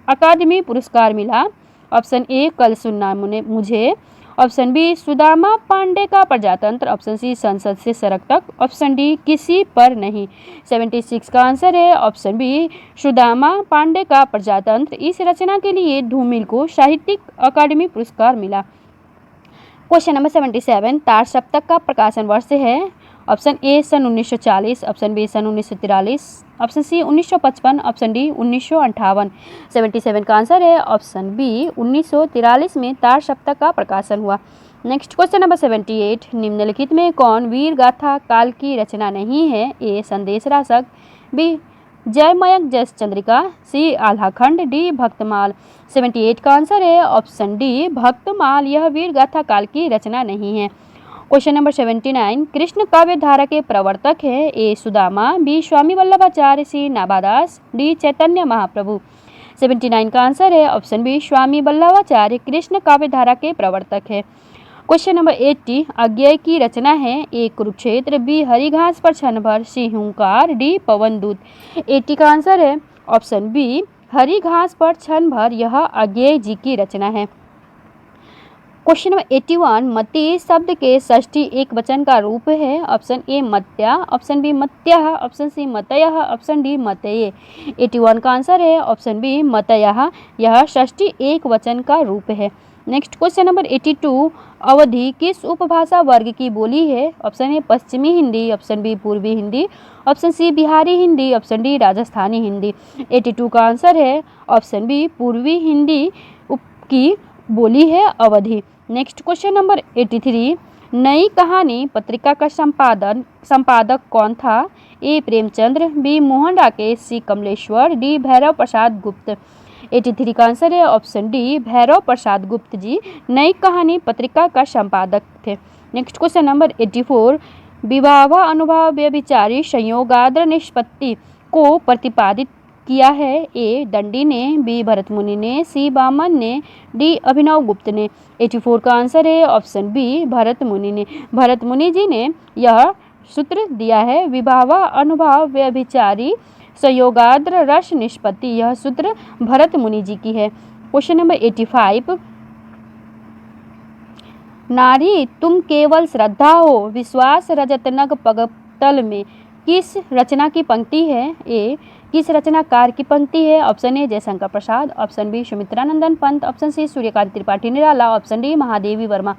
अकादमी पुरस्कार मिला? ऑप्शन ए कल सुनना मुझे, ऑप्शन बी सुदामा पांडे का प्रजातंत्र, ऑप्शन सी संसद से सड़क तक, ऑप्शन डी किसी पर नहीं। 76 का आंसर है ऑप्शन बी सुदामा पांडे का प्रजातंत्र, इस रचना के लिए धूमिल को साहित्यिक अकादमी पुरस्कार मिला। क्वेश्चन नंबर 77, तार सप्तक का प्रकाशन वर्ष है। ऑप्शन ए सन 1940, ऑप्शन बी सन 1943, ऑप्शन सी 1955, ऑप्शन डी 1958। 77 का आंसर है ऑप्शन बी 1943 में तार सप्तक का प्रकाशन हुआ। नेक्स्ट क्वेश्चन नंबर 78, निम्नलिखित में कौन वीर गाथा काल की रचना नहीं है? ए संदेश रासक, बी जयमयक जस चंद्रिका, सी आल्हाखंड, डी भक्तमाल। 78 का आंसर है ऑप्शन डी भक्तमाल, यह वीर गाथा काल की रचना नहीं है। क्वेश्चन नंबर 79, कृष्ण काव्य धारा के प्रवर्तक है। ए सुदामा, बी स्वामी वल्लभाचार्य, सी नाभादास, डी चैतन्य महाप्रभु। 79 का आंसर है ऑप्शन बी स्वामी वल्लभाचार्य कृष्ण काव्य धारा के प्रवर्तक है। क्वेश्चन नंबर 80, अज्ञेय की रचना है। ए कुरुक्षेत्र, बी हरी घास पर क्षण भर, सी हुंकार, डी पवन दूत। 80 का आंसर है ऑप्शन बी हरी घास पर क्षण भर, यह अज्ञेय जी की रचना है। क्वेश्चन नंबर 81, मति शब्द के षष्ठी एक वचन का रूप है। ऑप्शन ए मत्या, ऑप्शन बी मत्यः, ऑप्शन सी मतयः, ऑप्शन डी मतये। 81 का आंसर है ऑप्शन बी मतयः, यह षष्ठी एक वचन का रूप है। नेक्स्ट क्वेश्चन नंबर 82, अवधी किस उपभाषा वर्ग की बोली है? ऑप्शन ए पश्चिमी हिंदी, ऑप्शन बी पूर्वी Hindi, option C Bihari Hindi, option D Rajasthani Hindi. 82 का आंसर है ऑप्शन बी पूर्वी हिंदी की बोली है अवधी। नेक्स्ट क्वेश्चन नंबर 83, नई कहानी पत्रिका का संपादक कौन था? ए प्रेमचंद्र, बी मोहन राकेश, सी कमलेश्वर, डी भैरव प्रसाद गुप्त। 83 का आंसर है ऑप्शन डी भैरव प्रसाद गुप्त जी नई कहानी पत्रिका का संपादक थे। नेक्स्ट क्वेश्चन नंबर 84, विवाह अनुभाव व्यभिचारी संयोगाद्र निष्पत्ति को प्रतिपादित किया है? ए दंडी ने, बी भरतमुनि ने, सी वामन ने, डी अभिनव गुप्त ने। 84 का आंसर है ऑप्शन बी भरतमुनि ने। भरतमुनि जी ने यह सूत्र दिया है विवाह अनुभाव व्यभिचारी संयोगाद्र रस निष्पत्ति। यह सूत्र भरतमुनि जी की है। क्वेश्चन नंबर 85, नारी तुम केवल श्रद्धा हो विश्वास रजत नग पगतल में किस रचना की पंक्ति है? ए किस रचनाकार की पंक्ति है? Option A Jaishankar Prasad, option B Sumitranandan Pant, option C Suryakant Tripathi Nirala, option D Mahadevi Verma.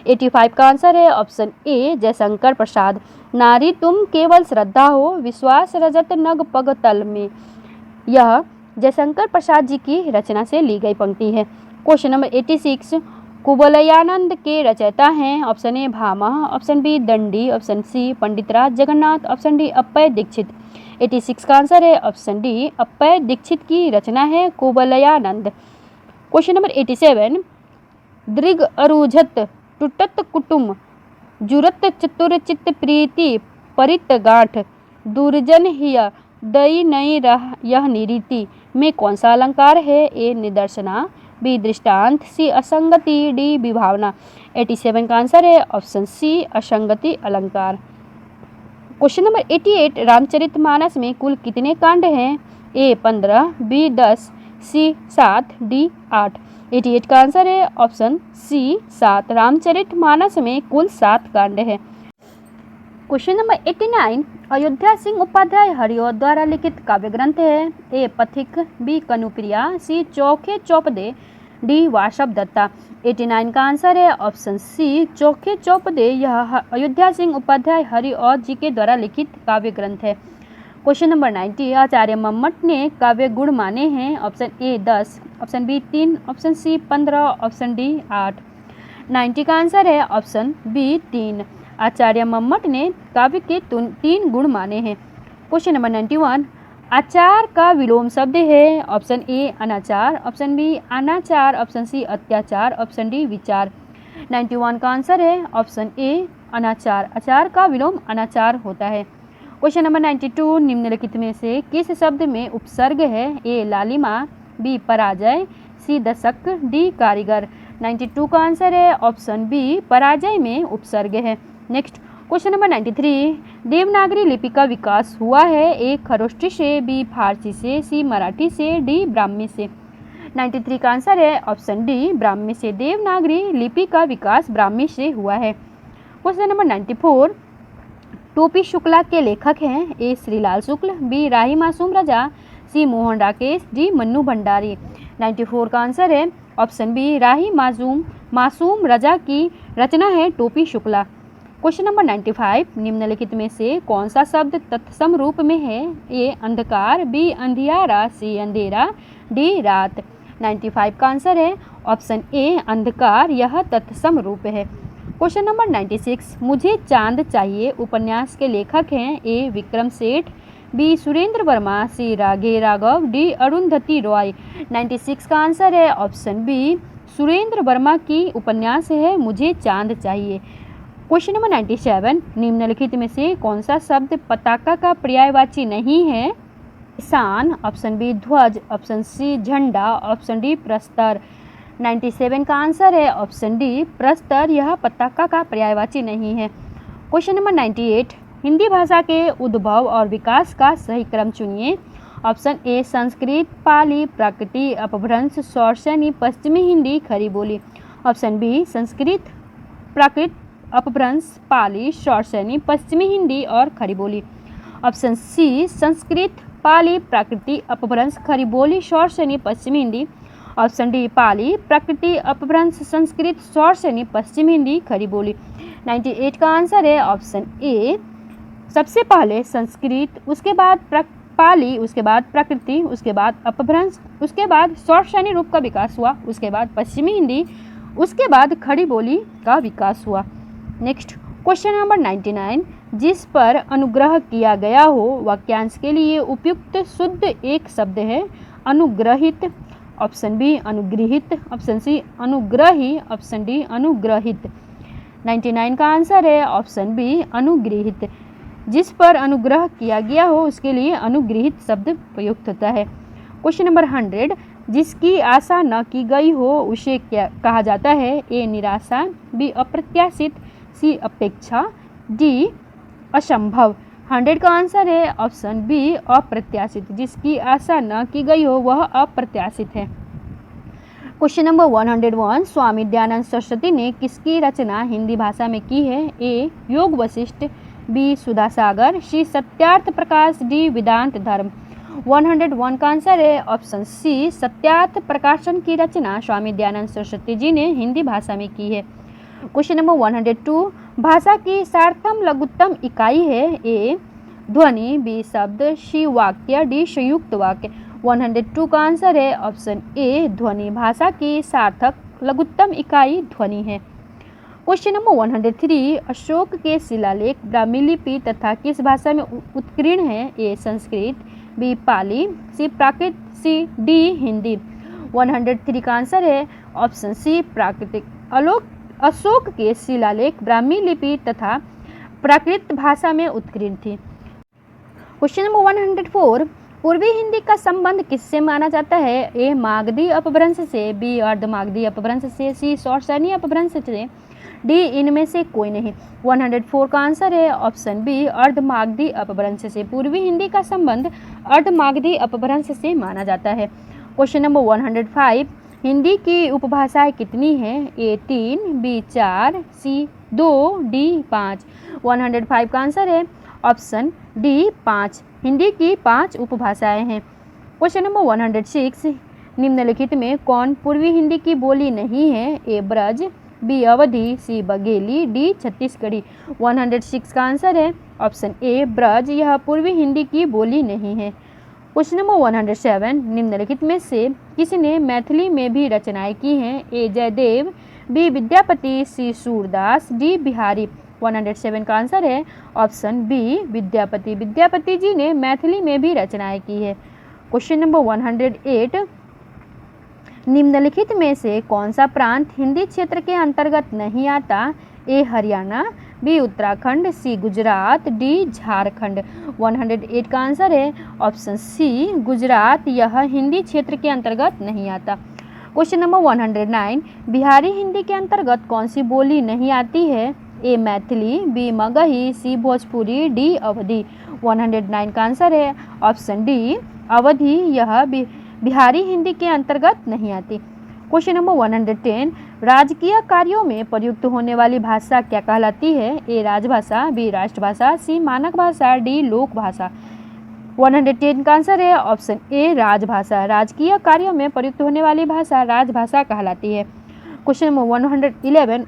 85 का आंसर है ऑप्शन ए जयशंकर प्रसाद। नारी तुम केवल श्रद्धा हो विश्वास रजत नग पगतल में, यह जयशंकर प्रसाद जी की रचना से ली गई पंक्ति है। क्वेश्चन नंबर 86, कुवलयानंद के रचयिता हैं? Option A Bhamaha, option B Dandi, option C Panditraj Jagannath, option D Appaya Dikshit. 86 का आंसर है ऑप्शन डी अप्पय दीक्षित की रचना है कुवलयानंद। क्वेश्चन नंबर 87, दृग अरुझत टुटत कुटुम जुरत चतुर चित्त प्रीति परित गांठ दुर्जन हिय दई नई यह निरीति में कौन सा अलंकार है? ए निदर्शना, बी दृष्टांत, सी असंगति, डी विभावना। 87 का आंसर है ऑप्शन सी असंगति अलंकार। क्वेश्चन नंबर 88, रामचरितमानस में कुल कितने कांड हैं? ए 15, बी 10, सी 7, डी 8। 88 का आंसर है ऑप्शन सी 7। रामचरितमानस में कुल 7 कांड है। क्वेश्चन नंबर 89, अयोध्या सिंह उपाध्याय हरिऔध द्वारा लिखित काव्य ग्रंथ है? ए पथिक, बी कनुप्रिया, सी चौखे चौपदे, डी वासव दत्ता। 89 का आंसर है ऑप्शन सी चौखे चौपदे। यह अयोध्या सिंह उपाध्याय हरिऔध जी के द्वारा लिखित काव्य ग्रंथ है। क्वेश्चन नंबर 90, आचार्य मम्मट ने काव्य गुण माने हैं? Option A 10, option B 3, option C 15, option D 8। 90 का आंसर है ऑप्शन बी 3। आचार्य मम्मट ने काव्य के 3 गुण माने हैं। क्वेश्चन नंबर 91, आचार का विलोम शब्द है? ऑप्शन ए अनाचार, ऑप्शन बी अनाचार, ऑप्शन सी अत्याचार, ऑप्शन डी विचार। 91 का आंसर है ऑप्शन ए अनाचार। आचार का विलोम अनाचार होता है। क्वेश्चन नंबर 92, निम्नलिखित में से किस शब्द में उपसर्ग है? ए लालिमा, बी पराजय, सी दशक, डी कारीगर। 92 का आंसर है ऑप्शन बी पराजय में उपसर्ग है। नेक्स्ट क्वेश्चन नंबर 93, देवनागरी लिपि का विकास हुआ है? ए खरोष्ठी से, बी फारसी से, सी मराठी से, डी ब्राह्मी से। 93 का आंसर है ऑप्शन डी ब्राह्मी से। देवनागरी लिपि का विकास ब्राह्मी से हुआ है। क्वेश्चन नंबर 94, टोपी शुक्ला के लेखक हैं? ए श्रीलाल शुक्ल, बी राही मासूम रजा, सी मोहन राकेश, डी मन्नू भंडारी। 94 का आंसर है ऑप्शन बी राही मासूम रजा की रचना है टोपी शुक्ला। क्वेश्चन नंबर 95, निम्नलिखित में से कौन सा शब्द तत्सम रूप में है? ए अंधकार, बी अंधियारा, सी अंधेरा, डी रात। 95 का आंसर है ऑप्शन ए अंधकार, यह तत्सम रूप है। क्वेश्चन नंबर 96, मुझे चांद चाहिए उपन्यास के लेखक हैं? ए विक्रम सेठ, बी सुरेंद्र वर्मा, सी राघे राघव, डी अरुंधति रॉय। 96 का आंसर है ऑप्शन बी सुरेंद्र वर्मा की उपन्यास है मुझे चांद चाहिए। क्वेश्चन नंबर 97, निम्नलिखित में से कौन सा शब्द पताका का पर्यायवाची नहीं है? निशान, ऑप्शन बी ध्वज, ऑप्शन सी झंडा, ऑप्शन डी प्रस्तर। 97 का आंसर है ऑप्शन डी प्रस्तर, यह पताका का पर्यायवाची नहीं है। क्वेश्चन नंबर 98, हिंदी भाषा के उद्भव और विकास का सही क्रम चुनिए। ऑप्शन ए संस्कृत, पाली, प्राकृति, अपभ्रंश, शौर्सैनी, पश्चिमी हिंदी, खड़ी बोली। ऑप्शन बी संस्कृत, प्राकृत, अपभ्रंश, पाली, शौर्सैनी, पश्चिमी हिंदी और खड़ी बोली। ऑप्शन सी संस्कृत, पाली, प्राकृति, अपभ्रंश, खड़ी बोली, शौर्सैनी, पश्चिमी हिंदी। ऑप्शन डी पाली, प्राकृति, अपभ्रंश, संस्कृत, शौर्सैनी, पश्चिमी हिंदी, खड़ी बोली। 98 का आंसर है ऑप्शन ए सबसे पहले संस्कृत, उसके बाद पाली, उसके बाद प्राकृति, उसके बाद अपभ्रंश, उसके बाद शौर्सैनी रूप का विकास हुआ, उसके बाद पश्चिमी हिंदी, उसके बाद खड़ी बोली का विकास हुआ। नेक्स्ट क्वेश्चन नंबर 99, जिस पर अनुग्रह किया गया हो वाक्यांश के लिए उपयुक्त शुद्ध एक शब्द है अनुग्रहित, ऑप्शन बी अनुगृहित, ऑप्शन सी अनुग्रही, ऑप्शन डी अनुग्रहित। 99 का आंसर है ऑप्शन बी अनुगृहित। जिस पर अनुग्रह किया गया हो उसके लिए अनुगृहित शब्द प्रयुक्त होता है। क्वेश्चन नंबर 100, जिसकी आशा न की गई हो उसे क्या कहा जाता है? ए निराशा, बी अप्रत्याशित, सी अपेक्षा, डी असंभव। 100 का आंसर है ऑप्शन बी अप्रत्याशित। जिसकी आशा न की गई हो वह अप्रत्याशित है। क्वेश्चन नंबर 101, स्वामी दयानंद सरस्वती ने किसकी रचना हिंदी भाषा में की है? ए योग वशिष्ठ, बी सुधा सागर, सी सत्यार्थ प्रकाश, डी वेदांत धर्म। 101 का आंसर है ऑप्शन सी सत्यार्थ प्रकाशन की रचना स्वामी दयानंद सरस्वती जी ने हिंदी भाषा में की है। क्वेश्चन नंबर 102, भाषा की सार्थम लघुत्तम इकाई है? ए ध्वनि, बी शब्द, सी वाक्य, डी संयुक्त वाक्य। 102 का आंसर है ऑप्शन ए ध्वनि। भाषा की सार्थक लघुत्तम इकाई ध्वनि है। क्वेश्चन नंबर 103, अशोक के शिलालेख ब्राह्मी लिपि तथा किस भाषा में उत्कीर्ण है? ए संस्कृत, बी पाली, सी प्राकृत, सी डी हिंदी। 103 का आंसर है ऑप्शन सी प्राकृतिक। अशोक के शिलालेख ब्राह्मी लिपि तथा प्राकृत भाषा में उत्कीर्ण थी। क्वेश्चन नंबर 104, पूर्वी हिंदी का संबंध किससे माना जाता है? ए मागधी अपभ्रंश से, बी अर्धमागधी अपभ्रंश से, सी शौरसेनी अपभ्रंश से, डी इनमें से कोई नहीं। 104 का आंसर है ऑप्शन बी अर्धमागधी अपभ्रंश से। पूर्वी हिंदी का संबंध अर्धमागधी अपभ्रंश से माना जाता है। क्वेश्चन नंबर 105, हिंदी की उपभाषाएं कितनी हैं? ए 3, बी 4, सी 2, डी 5। 105 का आंसर है ऑप्शन डी 5। हिंदी की 5 उपभाषाएं हैं। क्वेश्चन नंबर 106, निम्नलिखित में कौन पूर्वी हिंदी की बोली नहीं है? ए ब्रज, बी अवधी, सी बघेली, डी छत्तीसगढ़ी। 106 का आंसर है ऑप्शन ए ब्रज, यह पूर्वी हिंदी की बोली नहीं है। क्वेश्चन नंबर 107, निम्नलिखित में से किसने मैथिली में भी रचनाएं की हैं? ए जयदेव, बी विद्यापति, सी सूरदास, डी बिहारी। 107 का आंसर है ऑप्शन बी विद्यापति। विद्यापति जी ने मैथिली में भी रचनाएं की है। क्वेश्चन नंबर 108, निम्नलिखित में से कौन सा प्रांत हिंदी क्षेत्र के अंतर्गत नहीं आता? ए हरियाणा, बी उत्तराखंड, सी गुजरात, डी झारखंड। 108 का आंसर है ऑप्शन सी गुजरात, यह हिंदी क्षेत्र के अंतर्गत नहीं आता। क्वेश्चन नंबर 109, बिहारी हिंदी के अंतर्गत कौन सी बोली नहीं आती है? ए मैथिली, बी मगही, सी भोजपुरी, डी अवधी। 109 का आंसर है ऑप्शन डी अवधी, यह बिहारी हिंदी के अंतर्गत नहीं आती। क्वेश्चन नंबर 110, राजकीय कार्यों में प्रयुक्त होने वाली भाषा क्या कहलाती है? ए राजभाषा, बी राष्ट्रभाषा, सी मानक भाषा, डी लोक भाषा। 110 का आंसर है ऑप्शन ए राजभाषा। राजकीय कार्यों में प्रयुक्त होने वाली भाषा राजभाषा कहलाती है। क्वेश्चन नंबर 111,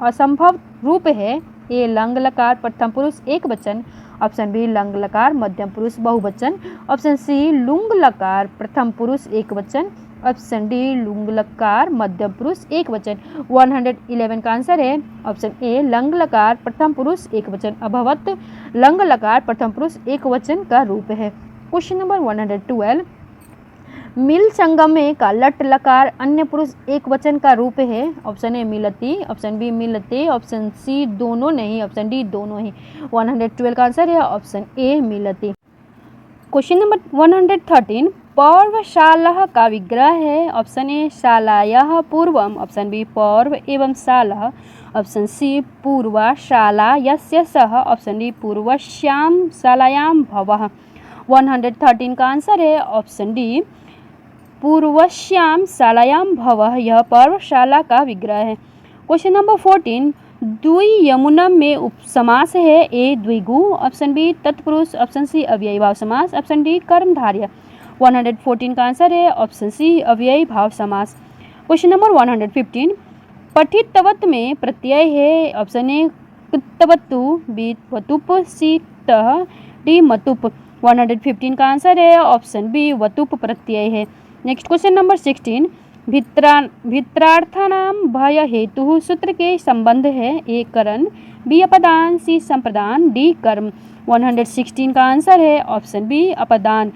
असंभव रूप है? ए लंग लकार प्रथम पुरुष एक वचन, ऑप्शन बी लंग लकार मध्यम पुरुष बहुवचन, ऑप्शन सी लुंग लकार प्रथम पुरुष एक वचन, ऑप्शन डी लुंग लकार मध्यम पुरुष एक वचन। 111 का आंसर है ऑप्शन ए लंग लकार प्रथम पुरुष एक वचन। अभवत लंग लकार प्रथम पुरुष एक वचन का रूप है। क्वेश्चन नंबर 112, मिल संगमे का लट लकार अन्य पुरुष एक वचन का रूप है? ऑप्शन ए मिलती, ऑप्शन बी मिलते, ऑप्शन सी दोनों नहीं, ऑप्शन डी दोनों ही। 112 का आंसर है ऑप्शन ए मिलती। क्वेश्चन नंबर 113, पौर्वशालः का विग्रह है? ऑप्शन ए शालायाः पूर्वम, ऑप्शन बी पौर्व एवं शालः, ऑप्शन सी पूर्वा शाला यस्य सः, ऑप्शन डी पूर्वस्यां शालायां भवः। 113 का आंसर है ऑप्शन डी पूर्वस्यां शालायां भवः, यह पर्वशाला का विग्रह है। क्वेश्चन नंबर 14, द्वियमुनम में उपसमास है? ए द्विगु, ऑप्शन बी तत्पुरुष, ऑप्शन सी अव्ययी भाव समास, ऑप्शन डी कर्मधारय। 114 का आंसर है ऑप्शन सी अव्ययी भाव समास। क्वेश्चन नंबर 115, पठितवत में प्रत्यय है? ऑप्शन ए कृतवतु, बी वतुप, सी तः, डी मतुप। 115 का आंसर है ऑप्शन बी वतुप प्रत्यय है। नेक्स्ट क्वेश्चन नंबर 16, भित्रार्थानां भय हेतु सूत्र के संबंध है। ए करण, बी अपदान, सी संप्रदान, डी कर्म। 116 का आंसर है ऑप्शन बी अपदान।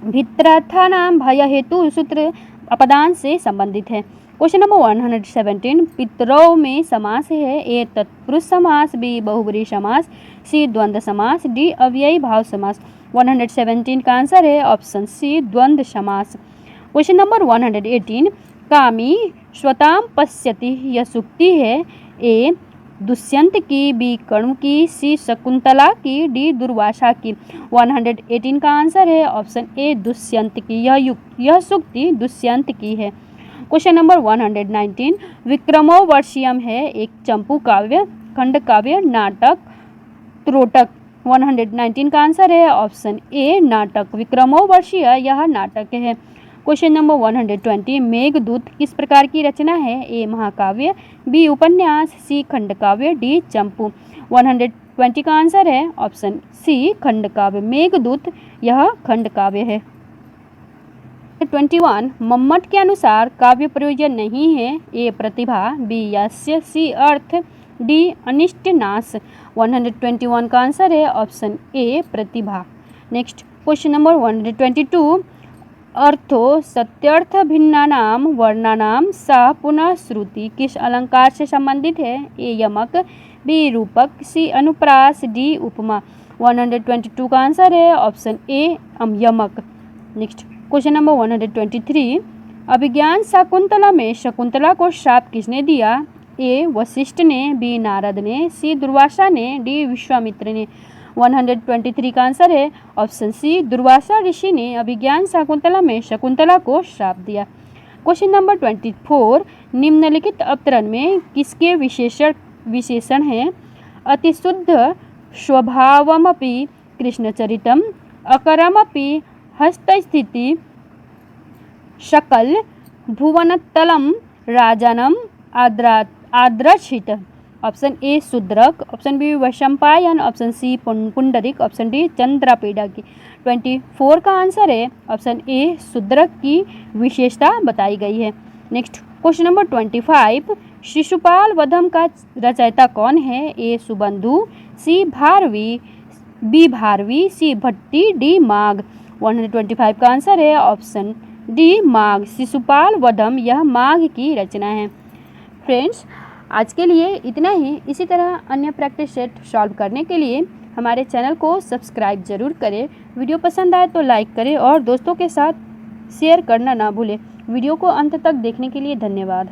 भित्रार्थानां भय हेतु सूत्र अपदान से संबंधित है। क्वेश्चन नंबर 117 पितरौ में समास है। ए तत्पुरुष समास, बी बहुब्रीहि समास, सी द्वंद्व समास, डी अव्ययी भाव समास। 117 का आंसर है ऑप्शन सी द्वंद्व समास। क्वेश्चन नंबर 118 कामी स्वताम पश्यति यह सूक्ति है। ए दुष्यंत की, बी कणु की, सी शकुंतला की, डी दुर्वासा की। 118 का आंसर है ऑप्शन ए दुष्यंत की। यह सूक्ति दुष्यंत की है। क्वेश्चन नंबर 119 विक्रमो वर्षियम है एक चंपू काव्य, खंड काव्य, नाटक, त्रोटक। 119 का आंसर है ऑप्शन ए नाटक। विक्रमो वर्षीय यह नाटक है। क्वेश्चन नंबर 120 मेघदूत किस प्रकार की रचना है। ए महाकाव्य, बी उपन्यास, सी खंड काव्य, डी चंपू। 120 का आंसर है ऑप्शन सी खंड काव्य। मेघदूत यह खंड काव्य है। 21 मम्मट के अनुसार काव्य प्रयोजन नहीं है। ए प्रतिभा, बी यस्य, सी अर्थ, डी अनिष्ट नाश। 121 का आंसर है ऑप्शन ए प्रतिभा। नेक्स्ट क्वेश्चन नंबर 122 अर्थो सत्यर्थ भिन्नानाम वर्णानाम सा पुनः श्रुति किस अलंकार से संबंधित है। ए यमक, बी रूपक, सी अनुप्रास, डी उपमा। 122 का आंसर है ऑप्शन ए यमक। नेक्स्ट क्वेश्चन नंबर 123 अभिज्ञान शाकुंतला में शकुंतला को श्राप किसने दिया। ए वशिष्ठ ने, बी नारद ने, सी दुर्वासा ने, डी विश्वामित्र ने। 123 का आंसर है ऑप्शन सी दुर्वासा ऋषि ने अभिज्ञान शाकुंतला में शकुंतला को श्राप दिया। क्वेश्चन नंबर 24 निम्नलिखित अवतरण में किसके विशेषण हैं। अतिशुद्ध स्वभावमपि कृष्णचरितम, अकरमपि हस्तस्थिति, सकल भुवनतलम राजानम आद्रक्षित। Option A Shudraka, option B Vaishampayan, option C Pundarik, option D Chandrapida की। 24 का आंसर है ऑप्शन ए शूद्रक की विशेषता बताई गई है। नेक्स्ट क्वेश्चन नंबर 25 शिशुपाल वधम का रचयिता कौन है। ए सुबंधु, सी भारवी, बी भारवी, सी भट्टी, डी माघ। 125 का आंसर है ऑप्शन डी माघ। शिशुपाल वधम यह माघ की रचना है। फ्रेंड्स आज के लिए इतना ही। इसी तरह अन्य प्रैक्टिस सेट सॉल्व करने के लिए हमारे चैनल को सब्सक्राइब जरूर करें। वीडियो पसंद आए तो लाइक करें और दोस्तों के साथ शेयर करना ना भूलें। वीडियो को अंत तक देखने के लिए धन्यवाद।